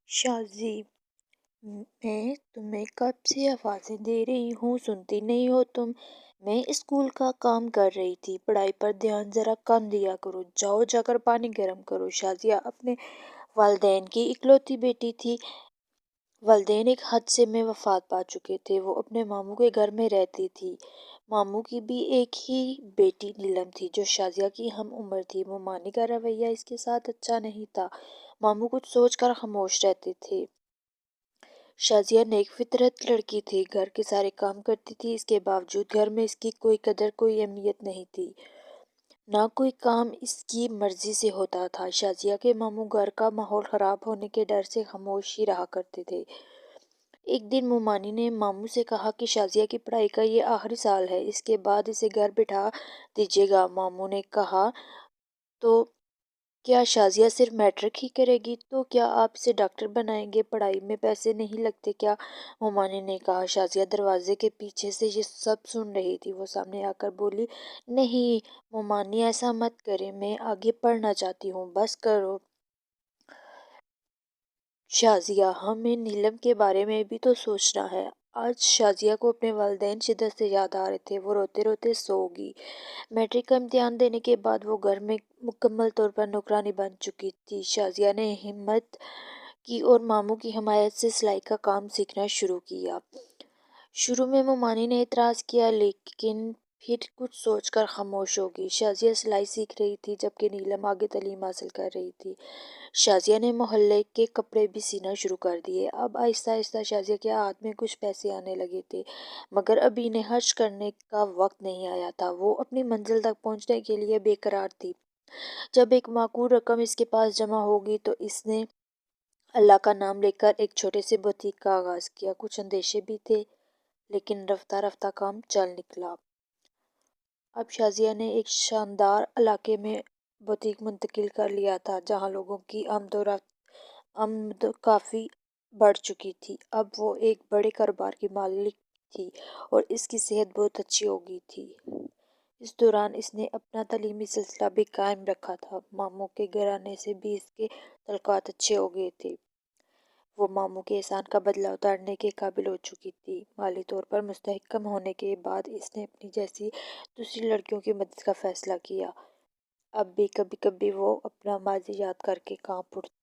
شاذی، میں تمہیں کب سے آوازیں دے رہی ہوں، سنتی نہیں ہو تم؟ میں اسکول کا کام کر رہی تھی، پڑھائی پر دھیان ذرا کم دیا کرو، جاؤ جا کر پانی گرم کرو۔ شازیہ اپنے والدین کی اکلوتی بیٹی تھی۔ والدین ایک حادثے میں وفات پا چکے تھے۔ وہ اپنے ماموں کے گھر میں رہتی تھی۔ ماموں کی بھی ایک ہی بیٹی نیلم تھی جو شازیہ کی ہم عمر تھی۔ ممانی کا رویہ اس کے ساتھ اچھا نہیں تھا۔ ماموں کچھ سوچ کر خاموش رہتے تھے۔ شازیہ نیک فطرت لڑکی تھی، گھر کے سارے کام کرتی تھی، اس کے باوجود گھر میں اس کی کوئی قدر، کوئی اہمیت نہیں تھی۔ نہ کوئی کام اس کی مرضی سے ہوتا تھا۔ شازیہ کے ماموں گھر کا ماحول خراب ہونے کے ڈر سے خاموش ہی رہا کرتے تھے۔ ایک دن ممانی نے ماموں سے کہا کہ شازیہ کی پڑھائی کا یہ آخری سال ہے، اس کے بعد اسے گھر بٹھا دیجیے گا۔ ماموں نے کہا تو کیا شازیہ صرف میٹرک ہی کرے گی؟ تو کیا آپ اسے ڈاکٹر بنائیں گے؟ پڑھائی میں پیسے نہیں لگتے کیا؟ ممانی نے کہا۔ شازیہ دروازے کے پیچھے سے یہ سب سن رہی تھی۔ وہ سامنے آ کر بولی، نہیں ممانی، ایسا مت کریں، میں آگے پڑھنا چاہتی ہوں، بس کرو۔ شازیہ، ہمیں نیلم کے بارے میں بھی تو سوچنا ہے۔ آج شازیہ کو اپنے والدین شدت سے یاد آ رہے تھے۔ وہ روتے روتے سو گئی۔ میٹرک کا امتحان دینے کے بعد وہ گھر میں مکمل طور پر نوکرانی بن چکی تھی۔ شازیہ نے ہمت کی اور ماموں کی حمایت سے سلائی کا کام سیکھنا شروع کیا۔ شروع میں ممانی نے اعتراض کیا، لیکن پھر کچھ سوچ کر خاموش ہو گئی۔ شازیہ سلائی سیکھ رہی تھی جبکہ نیلم آگے تعلیم حاصل کر رہی تھی۔ شازیہ نے محلے کے کپڑے بھی سینا شروع کر دیے۔ اب آہستہ آہستہ شازیہ کے ہاتھ میں کچھ پیسے آنے لگے تھے، مگر ابھی انہیں خرچ کرنے کا وقت نہیں آیا تھا۔ وہ اپنی منزل تک پہنچنے کے لیے بے قرار تھی۔ جب ایک معقول رقم اس کے پاس جمع ہوگی تو اس نے اللہ کا نام لے کر ایک چھوٹے سے بوتیک کا آغاز کیا۔ کچھ اندیشے بھی تھے، لیکن رفتہ رفتہ کام چل نکلا۔ اب شازیہ نے ایک شاندار علاقے میں بوتیک منتقل کر لیا تھا جہاں لوگوں کی آمد کافی بڑھ چکی تھی۔ اب وہ ایک بڑے کاروبار کی مالک تھی اور اس کی صحت بہت اچھی ہو گئی تھی۔ اس دوران اس نے اپنا تعلیمی سلسلہ بھی قائم رکھا تھا۔ ماموں کے گھرانے سے بھی اس کے تعلقات اچھے ہو گئے تھے۔ وہ ماموں کے احسان کا بدلہ اتارنے کے قابل ہو چکی تھی۔ مالی طور پر مستحکم ہونے کے بعد اس نے اپنی جیسی دوسری لڑکیوں کی مدد کا فیصلہ کیا۔ اب بھی کبھی کبھی وہ اپنا ماضی یاد کر کے کانپ اٹھتی